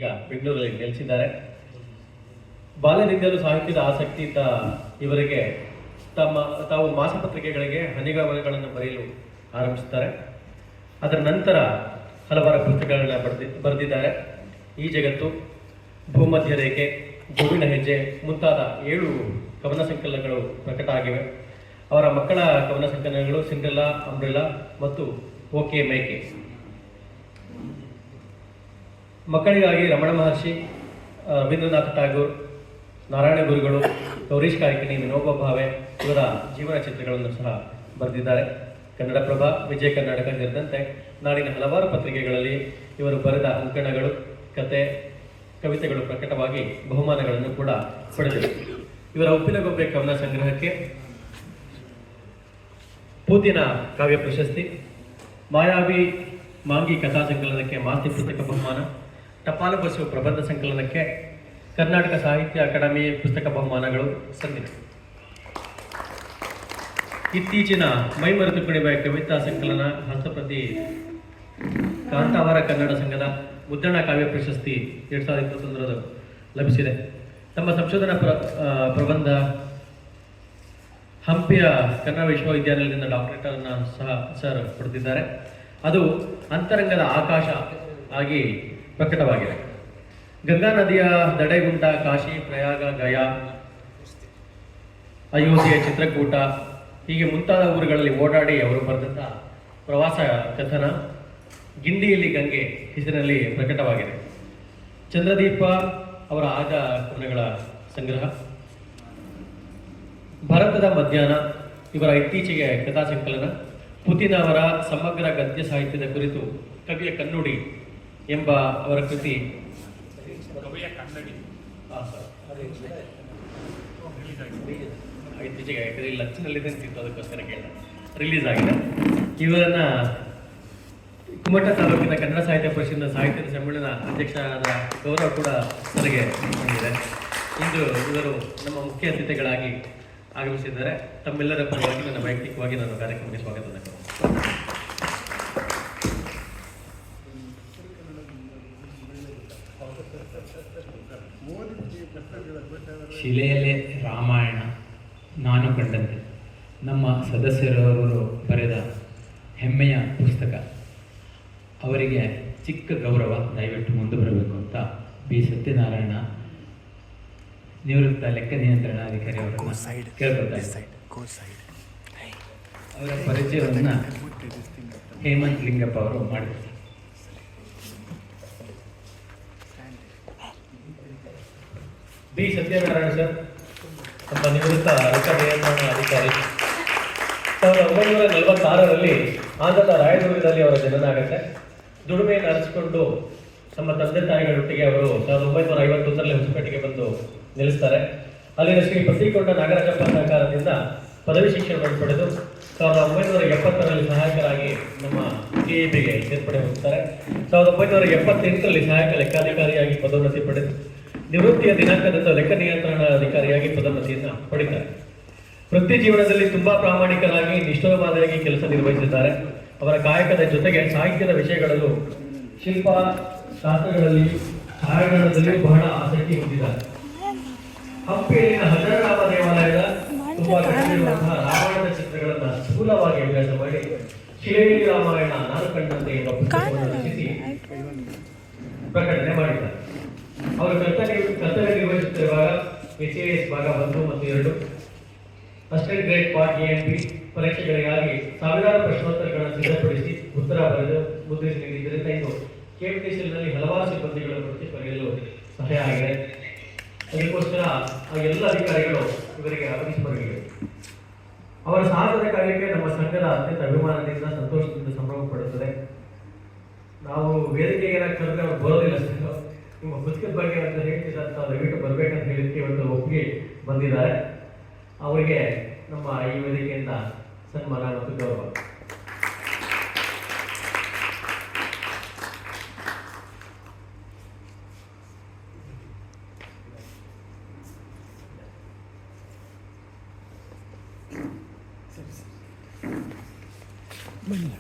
ಈಗ ಬೆಂಗಳೂರಲ್ಲಿ ನೆಲೆಸಿದ್ದಾರೆ. ಬಾಲ್ಯದಿಂದಲೂ ಸಾಹಿತ್ಯದ ಆಸಕ್ತಿ ಇದ್ದ ಇವರಿಗೆ ತಾವು ಮಾಸಪತ್ರಿಕೆಗಳಿಗೆ ಹನಿಗವನಗಳನ್ನು ಬರೆಯಲು ಆರಂಭಿಸುತ್ತಾರೆ. ಅದರ ನಂತರ ಹಲವಾರು ಪುಸ್ತಕಗಳನ್ನ ಬರೆದಿದ್ದಾರೆ. ಈ ಜಗತ್ತು, ಭೂಮಧ್ಯ ರೇಖೆ, ಗೋವಿನ ಹೆಜ್ಜೆ ಮುಂತಾದ 7 ಕವನ ಸಂಕಲನಗಳು ಪ್ರಕಟ ಆಗಿವೆ. ಅವರ ಮಕ್ಕಳ ಕವನ ಸಂಕಲನಗಳು ಸಿಂಡ್ರೆಲಾ, ಅಂಬ್ರೆಲಾ ಮತ್ತು ಓಕೆ ಮೇಕೆ. ಮಕ್ಕಳಿಗಾಗಿ ರಮಣ ಮಹರ್ಷಿ, ರವೀಂದ್ರನಾಥ ಠಾಗೂರ್, ನಾರಾಯಣ ಗುರುಗಳು, ಗೌರೀಶ್ ಕಾರ್ಕಿಣಿ, ವಿನೋಬಾ ಭಾವೆ ಇವರ ಜೀವನ ಚಿತ್ರಗಳನ್ನು ಸಹ ಬರೆದಿದ್ದಾರೆ. ಕನ್ನಡಪ್ರಭ, ವಿಜಯ ಕರ್ನಾಟಕ ಸೇರಿದಂತೆ ನಾಡಿನ ಹಲವಾರು ಪತ್ರಿಕೆಗಳಲ್ಲಿ ಇವರು ಬರೆದ ಅಂಕಣಗಳು, ಕತೆ, ಕವಿತೆಗಳು ಪ್ರಕಟವಾಗಿ ಬಹುಮಾನಗಳನ್ನು ಕೂಡ ಪಡೆದಿವೆ. ಇವರ ಉಪ್ಪಿನಗೊಬ್ಬೆ ಕವನ ಸಂಗ್ರಹಕ್ಕೆ ಪೂತಿನ ಕಾವ್ಯ ಪ್ರಶಸ್ತಿ, ಮಾಯಾವಿ ಮಾಂಗಿ ಕಥಾ ಸಂಕಲನಕ್ಕೆ ಮಾಸ್ತಿ ಪುಸ್ತಕ ಬಹುಮಾನ, ಟಪಾಲು ಬಸ್ಸು ಪ್ರಬಂಧ ಸಂಕಲನಕ್ಕೆ ಕರ್ನಾಟಕ ಸಾಹಿತ್ಯ ಅಕಾಡೆಮಿ ಪುಸ್ತಕ ಬಹುಮಾನಗಳು ಸಂದಿವೆ. ಇತ್ತೀಚಿನ ಮೈಮರೆತು ಕುಣಿವ ಕವಿತಾ ಸಂಕಲನ ಹಸ್ತಪ್ರತಿ ಕಾಂತಾವರ ಕನ್ನಡ ಸಂಘದ ಮುದ್ದಣ್ಣ ಕಾವ್ಯ ಪ್ರಶಸ್ತಿ 2021 ಲಭಿಸಿದೆ. ತಮ್ಮ ಸಂಶೋಧನಾ ಪ್ರಬಂಧ ಹಂಪಿಯ ಕನ್ನಡ ವಿಶ್ವವಿದ್ಯಾನಿಲಯದಿಂದ ಡಾಕ್ಟರೇಟ್ ಅನ್ನು ಸಹ ಸರ್ ಪಡೆದಿದ್ದಾರೆ. ಅದು ಅಂತರಂಗದ ಆಕಾಶ ಆಗಿ ಪ್ರಕಟವಾಗಿದೆ. ಗಂಗಾ ನದಿಯ ದಡೆಗುಂಟ, ಕಾಶಿ, ಪ್ರಯಾಗ, ಗಯಾ, ಅಯೋಧ್ಯೆ, ಚಿತ್ರಕೂಟ ಹೀಗೆ ಮುಂತಾದ ಊರುಗಳಲ್ಲಿ ಓಡಾಡಿ ಅವರು ಬರೆದಂಥ ಪ್ರವಾಸ ಕಥನ ಗಿಂಡಿಯಲ್ಲಿ ಗಂಗೆ ಹೆಸರಿನಲ್ಲಿ ಪ್ರಕಟವಾಗಿದೆ. ಚಂದ್ರದೀಪ ಅವರ ಆದ ಕವನಗಳ ಸಂಗ್ರಹ, ಭಾರತದ ಮಧ್ಯಾಹ್ನ ಇವರ ಇತ್ತೀಚೆಗೆ ಕಥಾ ಸಂಕಲನ, ಪುತಿನ ಅವರ ಸಮಗ್ರ ಗದ್ಯ ಸಾಹಿತ್ಯದ ಕುರಿತು ಕವಿಯ ಕನ್ನುಡಿ ಎಂಬ ಅವರ ಕೃತಿ ಇತ್ತೀಚೆಗೆ ಲಕ್ಷಣಲ್ಲಿದೆ ಅಂತಿತ್ತು, ಅದಕ್ಕೋಸ್ಕರ ಕೇಳಿದೆ, ರಿಲೀಸ್ ಆಗಿದೆ. ಇವರನ್ನ ಕುಮಟಾ ತಾಲೂಕಿನ ಕನ್ನಡ ಸಾಹಿತ್ಯ ಪರಿಷತ್ನ ಸಾಹಿತ್ಯದ ಸಮ್ಮೇಳನ ಅಧ್ಯಕ್ಷರಾದ ಗೌರವ ಕೂಡ ನನಗೆ ಬಂದಿದೆ. ಇಂದು ಇವರು ನಮ್ಮ ಮುಖ್ಯ ಅತಿಥಿಗಳಾಗಿ ಆಗಮಿಸಿದ್ದಾರೆ. ತಮ್ಮೆಲ್ಲರ ಪರವಾಗಿ ನನ್ನ ವೈಯಕ್ತಿಕವಾಗಿ ನಾನು ಕಾರ್ಯಕ್ರಮಕ್ಕೆ ಸ್ವಾಗತ. ಶಿಲೆಯಲ್ಲೇ ರಾಮಾಯಣ ನಾನು ಕಂಡಂತೆ ನಮ್ಮ ಸದಸ್ಯರವರು ಬರೆದ ಹೆಮ್ಮೆಯ ಪುಸ್ತಕ. ಅವರಿಗೆ ಚಿಕ್ಕ ಗೌರವ, ದಯವಿಟ್ಟು ಮುಂದೆ ಬರಬೇಕು ಅಂತ ಬಿ ಸತ್ಯನಾರಾಯಣ ನಿವೃತ್ತ ಲೆಕ್ಕ ನಿಯಂತ್ರಣಾಧಿಕಾರಿ ಅವರನ್ನು ಕೇಳ್ಕೊತಾ ಇದ್ದಾರೆ. ಅವರ ಪರಿಚಯವನ್ನು ಹೇಮಂತ್ ಲಿಂಗಪ್ಪ ಅವರು ಮಾಡಿದ್ದಾರೆ. ಬಿ ಸತ್ಯನಾರಾಯಣ ಸರ್ ನಮ್ಮ ನಿವೃತ್ತ ಲೆಕ್ಕ ನಿಯಂತ್ರಣಾಧಿಕಾರಿ. 1946ರಲ್ಲಿ ಆಂಧ್ರದ ರಾಯದುರ್ಗದಲ್ಲಿ ಅವರ ಜನನ ಆಗುತ್ತೆ. ದುಡಿಮೆಯನ್ನು ಅರಸಿಕೊಂಡು ತಮ್ಮ ತಂದೆ ತಾಯಿಗಳೊಟ್ಟಿಗೆ ಅವರು 1951ರಲ್ಲಿ ಹೊಸಪೇಟೆಗೆ ಬಂದು ನೆಲೆಸ್ತಾರೆ. ಅಲ್ಲಿನ ಶ್ರೀ ಪತ್ರಿಕೊಂಡ ನಾಗರಾಜಪ್ಪ ಸಹಕಾರದಿಂದ ಪದವಿ ಶಿಕ್ಷಣವನ್ನು ಪಡೆದು 1970ರಲ್ಲಿ ಸಹಾಯಕರಾಗಿ ನಮ್ಮ ಕೆಇಬಿಗೆ ಸೇರ್ಪಡೆ ಹೊಂದುತ್ತಾರೆ. 1978ರಲ್ಲಿ ಸಹಾಯಕ ಲೆಕ್ಕಾಧಿಕಾರಿಯಾಗಿ ಪದೋನ್ನತಿ ಪಡೆದು ನಿವೃತ್ತಿಯ ದಿನಾಂಕದಂದು ಲೆಕ್ಕ ನಿಯಂತ್ರಣಾಧಿಕಾರಿಯಾಗಿ ಪದೋನ್ನತಿಯನ್ನು ಪಡಿತಾರೆ. ವೃತ್ತಿ ಜೀವನದಲ್ಲಿ ತುಂಬಾ ಪ್ರಾಮಾಣಿಕರಾಗಿ ನಿಷ್ಠುರವಾದಿಯಾಗಿ ಕೆಲಸ ನಿರ್ವಹಿಸಿದ್ದಾರೆ. ಅವರ ಕಾಯಕದ ಜೊತೆಗೆ ಸಾಹಿತ್ಯದ ವಿಷಯಗಳಲ್ಲೂ ಶಿಲ್ಪ ಶಾಸ್ತ್ರಗಳಲ್ಲಿ ಛಾಯಾಗ್ರಹಣದಲ್ಲಿಯೂ ಬಹಳ ಆಸಕ್ತಿ ಹೊಂದಿದ್ದಾರೆ. ಹಂಪಿಯಲ್ಲಿನ ಹಜಾರರಾಮ ದೇವಾಲಯದ ತುಂಬಾ ಕಟ್ಟಿರುವಂತಹ ರಾಮಾಯಣದ ಚಿತ್ರಗಳನ್ನು ಸ್ಥೂಲವಾಗಿ ಅಭ್ಯಾಸ ಮಾಡಿ ಶಿಲೆಯಲ್ಲಿ ರಾಮಾಯಣ ನಾನು ಕಂಡಂತೆ ಎಂಬ ಪುಸ್ತಕವನ್ನು ರಚಿಸಿ ಪ್ರಕಟಣೆ ಮಾಡಿದ್ದಾರೆ. ಅವರು ಕರ್ತವ್ಯ ನಿರ್ವಹಿಸುತ್ತಿರುವಾಗ SAS ಭಾಗ 1 ಮತ್ತು 2 ಅಸಿಸ್ಟೆಂಟ್ ಗ್ರೇಡ್ ಪಾರ್ಟ್ AMP ಪರೀಕ್ಷೆಗಳಿಗಾಗಿ ಸಾವಿರಾರು ಪ್ರಶ್ನೋತ್ತರಗಳನ್ನು ಸಿದ್ಧಪಡಿಸಿ ಉತ್ತರ ಬರೆದು ಮುದ್ರಿಸಿ ನೀಡಿದ್ದರಿಂದ ಇದು KPTCನಲ್ಲಿ ಹಲವಾರು ಸಿಬ್ಬಂದಿಗಳ ಕುರಿತು ಬರೆಯಲು ಸಹಾಯ ಆಗಿದೆ. ಅದಕ್ಕೋಸ್ಕರ ಆ ಎಲ್ಲ ಅಧಿಕಾರಿಗಳು ಇವರಿಗೆ ಅಭಿನಂದಿಸಬೇಕು. ಅವರ ಸಾಧನೆ ಕಾರ್ಯಕ್ಕೆ ನಮ್ಮ ಸಂಘದ ಅತ್ಯಂತ ಅಭಿಮಾನದಿಂದ, ಸಂತೋಷದಿಂದ ಸಂಭ್ರಮ ಪಡುತ್ತದೆ. ನಾವು ವೇದಿಕೆಗೆ ಕರೆದ್ರೆ ಅವ್ರು ಬರೋದಿಲ್ಲ ಸರ್, ನಿಮ್ಮ ಪುಸ್ತಕದ ಬಗ್ಗೆ ಅಂತ ಹೇಳ್ತಿದ್ದಂತ ದಯವಿಟ್ಟು ಬರ್ಬೇಕಂತ ಹೇಳಿಕ್ಕೆ ಇವತ್ತು ಒಪ್ಪಿಗೆ ಬಂದಿದ್ದಾರೆ. ಅವರಿಗೆ ನಮ್ಮ ಈ ವೇದಿಕೆಯಿಂದ ಸನ್ಮಾನ ಮತ್ತು ಗೌರವ. ಬನ್ನಿ